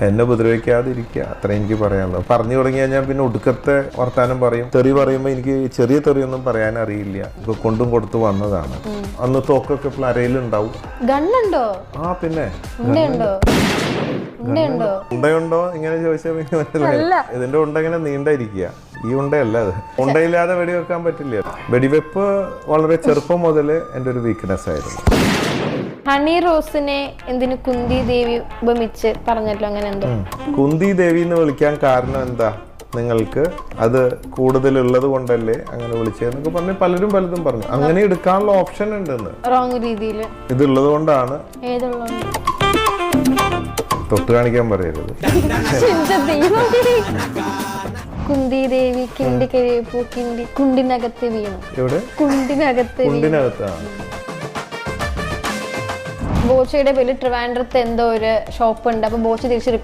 എന്നെ ഉപദ്രവിക്കാതിരിക്കുക, അത്ര എനിക്ക് പറയാനുള്ളൂ. പറഞ്ഞു തുടങ്ങിയാൽ ഞാൻ പിന്നെ ഒടുക്കത്തെ വർത്താനം പറയും. തെറി പറയുമ്പോൾ എനിക്ക് ചെറിയ തെറിയൊന്നും പറയാൻ അറിയില്ല. ഇപ്പൊ കൊണ്ടും കൊടുത്തു വന്നതാണ്. അന്ന് തോക്കൊക്കെ അരയിലുണ്ടാവും. ഗണ്ണുണ്ടോ? ആ പിന്നെ ഉണ്ടയുണ്ടോ ഇങ്ങനെ ചോദിച്ചാൽ എനിക്ക് മനസ്സിലായി. ഇതിന്റെ ഉണ്ട ഇങ്ങനെ നീണ്ടായിരിക്കുക. ഈ ഉണ്ടയല്ല അത്. ഉണ്ടയില്ലാതെ വെടിവെക്കാൻ പറ്റില്ല. വെടിവെപ്പ് വളരെ ചെറുപ്പം മുതൽ എൻ്റെ ഒരു വീക്ക്നെസ് ആയിരുന്നു. ഹണി റോസിനെ എന്തിനു കുന്തി ദേവി ഉപമിച്ച് പറഞ്ഞല്ലോ, അങ്ങനെ എന്തോ. കുന്തി ദേവി എന്ന് വിളിക്കാൻ കാരണം എന്താ? നിങ്ങൾക്ക് അത് കൂടുതലുള്ളത് കൊണ്ടല്ലേ അങ്ങനെ വിളിച്ചതെന്നൊക്കെ പറഞ്ഞ് പലരും പലതും പറഞ്ഞു. അങ്ങനെ എടുക്കാനുള്ള ഓപ്ഷൻ ഉണ്ടെന്ന്. റോങ് രീതിയിൽ ഇതുള്ളത് കൊണ്ടാണ്. ഏതുള്ളതുകൊണ്ട്? തൊട്ട് കാണിക്കാൻ പറയരുത്. കുന്തി ദേവി കിണ്ടി കഴിയപ്പോ കുണ്ടിനകത്ത് വീണു. എവിടെ? കുണ്ടിനകത്താണ്. ബോച്ചയുടെ പേരിൽ ട്രിവാൻഡ്രത്ത് എന്തോ ഒരു ഷോപ്പ് ഉണ്ട്. അപ്പൊ ബോച്ച തിരിച്ച്